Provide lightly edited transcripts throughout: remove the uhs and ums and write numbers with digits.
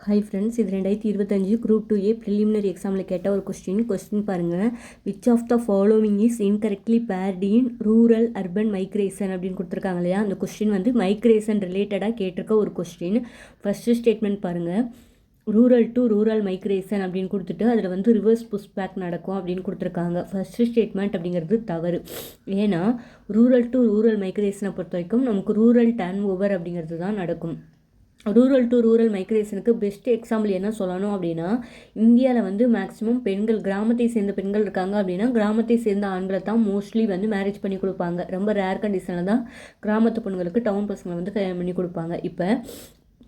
Hi friends, இது 2025 group 2A preliminary எக்ஸாமில் கேட்ட ஒரு கொஸ்டின் பாருங்கள். Which of the following is incorrectly paired in rural urban migration அப்படின்னு கொடுத்துருக்காங்க இல்லையா. அந்த கொஸ்டின் வந்து மைக்ரேஷன் ரிலேட்டடாக கேட்டிருக்க ஒரு கொஸ்டின். ஃபஸ்ட்டு ஸ்டேட்மெண்ட் பாருங்கள். ரூரல் டு ரூரல் மைக்ரேஷன் அப்படின்னு கொடுத்துட்டு அதில் வந்து ரிவர்ஸ் புஷ் பேக் நடக்கும் அப்படின்னு கொடுத்துருக்காங்க. ஃபஸ்ட்டு ஸ்டேட்மெண்ட் அப்படிங்கிறது தவறு. ஏன்னா ரூரல் டு ரூரல் மைக்ரேஷனை பொறுத்த வரைக்கும் நமக்கு ரூரல் டர்ன் ஓவர் அப்படிங்கிறது தான் நடக்கும். ரூரல் டு ரூரல் மைக்ரேஷனுக்கு பெஸ்ட் எக்ஸாம்பிள் என்ன சொல்லணும் அப்படின்னா, இந்தியாவில் வந்து மேக்ஸிமம் பெண்கள், கிராமத்தை சேர்ந்த பெண்கள் இருக்காங்க அப்படின்னா கிராமத்தை சேர்ந்த ஆண்களை தான் மோஸ்ட்லி வந்து மேரேஜ் பண்ணி கொடுப்பாங்க. ரொம்ப ரேர் கண்டிஷனில் தான் கிராமத்து பொண்ணுங்களுக்கு டவுன் பசங்களை வந்து கல்யாணம் பண்ணி கொடுப்பாங்க. இப்போ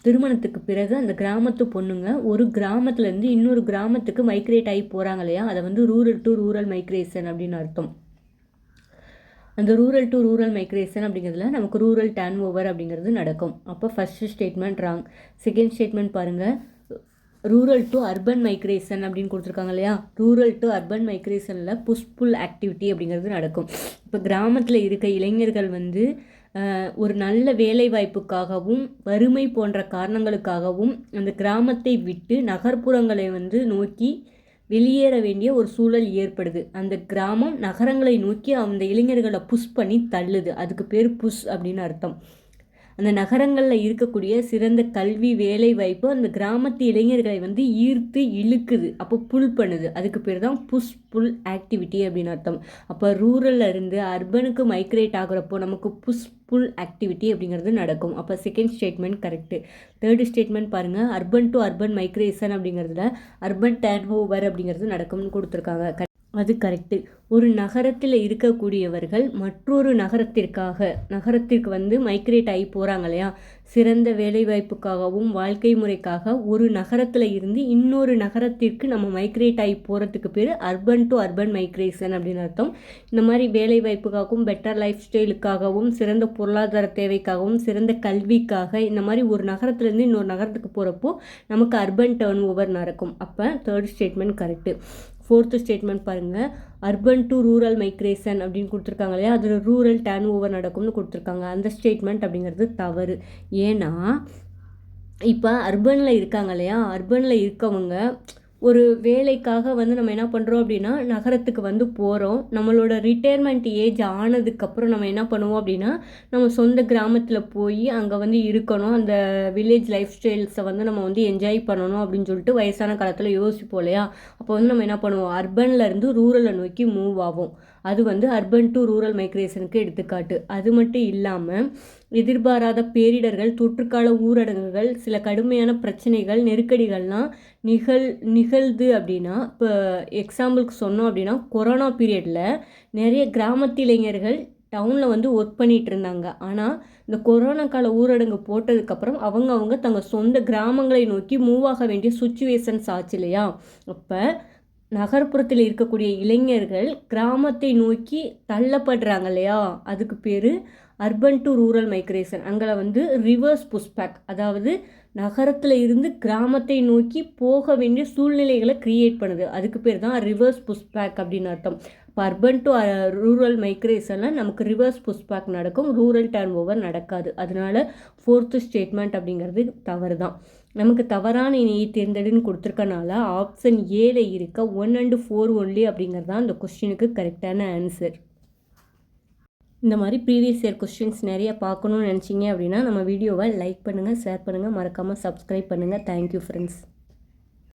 திருமணத்துக்கு பிறகு அந்த கிராமத்து பொண்ணுங்க ஒரு கிராமத்துலேருந்து இன்னொரு கிராமத்துக்கு மைக்ரேட் ஆகி போகிறாங்க இல்லையா, அதை வந்து ரூரல் டு ரூரல் மைக்ரேஷன் அப்படின்னு அர்த்தம். அந்த ரூரல் டு ரூரல் மைக்ரேஷன் அப்படிங்கிறதுல நமக்கு ரூரல் டர்ன் ஓவர் அப்படிங்கிறது நடக்கும். அப்போ first statement wrong. Second statement பாருங்கள். ரூரல் டு அர்பன் மைக்ரேஷன் அப்படின்னு கொடுத்துருக்காங்க இல்லையா. ரூரல் டு அர்பன் மைக்ரேஷனில் புஷ்புல் ஆக்டிவிட்டி அப்படிங்கிறது நடக்கும். இப்போ கிராமத்தில் இருக்க இளைஞர்கள் வந்து ஒரு நல்ல வேலை வாய்ப்புக்காகவும் வறுமை போன்ற காரணங்களுக்காகவும் அந்த கிராமத்தை விட்டு நகர்ப்புறங்களை வந்து நோக்கி வெளியேற வேண்டிய ஒரு சூழல் ஏற்படுது. அந்த கிராமம் நகரங்களை நோக்கி அந்த இளைஞர்களை புஷ் பண்ணி தள்ளுது. அதுக்கு பேர் புஷ் அப்படின்னு அர்த்தம். அந்த நகரங்களில் இருக்கக்கூடிய சிறந்த கல்வி வேலை வாய்ப்பு அந்த கிராமத்து இளைஞர்களை வந்து ஈர்த்து இழுக்குது. அப்போ புல் பண்ணுது. அதுக்கு பேர் தான் புஷ் புல் ஆக்டிவிட்டி அப்படின்னு அர்த்தம். அப்போ ரூரலில் இருந்து அர்பனுக்கு மைக்ரேட் ஆகிறப்போ நமக்கு புஷ் புல் ஆக்டிவிட்டி அப்படிங்கிறது நடக்கும். அப்போ second statement correct. Third statement பாருங்கள். அர்பன் டு அர்பன் மைக்ரேஷன் அப்படிங்கிறதுல அர்பன் டர்ன் ஓவர் அப்படிங்கிறது நடக்கும்னு கொடுத்துருக்காங்க. அது கரெக்டு. ஒரு நகரத்தில் இருக்கக்கூடியவர்கள் மற்றொரு நகரத்திற்கு வந்து மைக்ரேட் ஆகி போகிறாங்க இல்லையா. சிறந்த வேலைவாய்ப்புக்காகவும் வாழ்க்கை முறைக்காக ஒரு நகரத்தில் இருந்து இன்னொரு நகரத்திற்கு நம்ம மைக்ரேட் ஆகி போகிறதுக்கு பேர் அர்பன் டு அர்பன் மைக்ரேஷன் அப்படின்னு அர்த்தம். இந்த மாதிரி வேலைவாய்ப்புக்காகவும் பெட்டர் லைஃப் ஸ்டைலுக்காகவும் சிறந்த பொருளாதார தேவைக்காகவும் சிறந்த கல்விக்காக இந்த மாதிரி ஒரு நகரத்துலேருந்து இன்னொரு நகரத்துக்கு போகிறப்போ நமக்கு அர்பன் டர்ன் ஓவர் நடக்கும். அப்போ third statement correct. Fourth statement பாருங்கள். அர்பன் டு ரூரல் மைக்ரேஷன் அப்படின்னு கொடுத்துருக்காங்க இல்லையா, அதில் ரூரல் டர்ன் ஓவர் நடக்கும்னு கொடுத்துருக்காங்க. அந்த ஸ்டேட்மெண்ட் அப்படிங்கிறது தவறு. ஏன்னா இப்போ அர்பனில் இருக்காங்க இல்லையா, அர்பனில் இருக்கவங்க ஒரு வேலைக்காக வந்து நம்ம என்ன பண்ணுறோம் அப்படின்னா நகரத்துக்கு வந்து போகிறோம். நம்மளோட ரிட்டையர்மெண்ட் ஏஜ் ஆனதுக்கப்புறம் நம்ம என்ன பண்ணுவோம் அப்படின்னா நம்ம சொந்த கிராமத்தில் போய் அங்கே வந்து இருக்கணும், அந்த வில்லேஜ் லைஃப் ஸ்டைல்ஸை வந்து நம்ம வந்து என்ஜாய் பண்ணணும் அப்படின்னு சொல்லிட்டு வயசான காலத்தில் யோசிப்போம் இல்லையா. அப்போ வந்து நம்ம என்ன பண்ணுவோம், அர்பன்லேருந்து ரூரலை நோக்கி மூவ் ஆகும். அது வந்து அர்பன் டு ரூரல் மைக்ரேஷனுக்கு எடுத்துக்காட்டு. அது மட்டும் இல்லாமல் எதிர்பாராத பேரிடர்கள், தொற்றுக்கால ஊரடங்குகள், சில கடுமையான பிரச்சனைகள், நெருக்கடிகள்லாம் நிகழ்து அப்படின்னா, இப்போ எக்ஸாம்பிளுக்கு சொன்னோம் அப்படின்னா கொரோனா பீரியடில் நிறைய கிராமத்து இளைஞர்கள் டவுனில் வந்து ஒர்க் பண்ணிகிட்டு இருந்தாங்க. ஆனால் இந்த கொரோனா கால ஊரடங்கு போட்டதுக்கப்புறம் அவங்க தங்கள் சொந்த கிராமங்களை நோக்கி மூவ் ஆக வேண்டிய சுச்சுவேஷன்ஸ் ஆச்சு இல்லையா. அப்போ நகர்ப்புறத்தில் இருக்கக்கூடிய இளைஞர்கள் கிராமத்தை நோக்கி தள்ளப்படுறாங்க இல்லையா, அதுக்கு பேர் அர்பன் டு ரூரல் மைக்ரேஷன். அங்கே வந்து ரிவர்ஸ் புஷ்பேக், அதாவது நகரத்தில் இருந்து கிராமத்தை நோக்கி போக வேண்டிய சூழ்நிலைகளை க்ரியேட் பண்ணுது. அதுக்கு பேர் தான் ரிவர்ஸ் புஷ்பேக் அப்படின்னு அர்த்தம். இப்போ அர்பன் டு ரூரல் மைக்ரேஷனில் நமக்கு ரிவர்ஸ் புஷ்பேக் நடக்கும், ரூரல் டர்ன் ஓவர் நடக்காது. அதனால ஃபோர்த்து ஸ்டேட்மெண்ட் அப்படிங்கிறது தவறு தான். நமக்கு தவறான இணையை தேர்ந்தெடுன்னு கொடுத்துருக்கனால ஆப்ஷன் ஏல இருக்க 1 and 4 ஒன்லி அப்படிங்கிறது தான் இந்த கொஸ்டினுக்கு கரெக்டான ஆன்சர். இந்த மாதிரி ப்ரீவியஸ் இயர் கொஸ்டின்ஸ் நிறைய பார்க்கணுன்னு நினச்சிங்க அப்படின்னா நம்ம வீடியோவை லைக் பண்ணுங்கள், ஷேர் பண்ணுங்கள், மறக்காமல் சப்ஸ்கிரைப் பண்ணுங்கள். Thank you friends.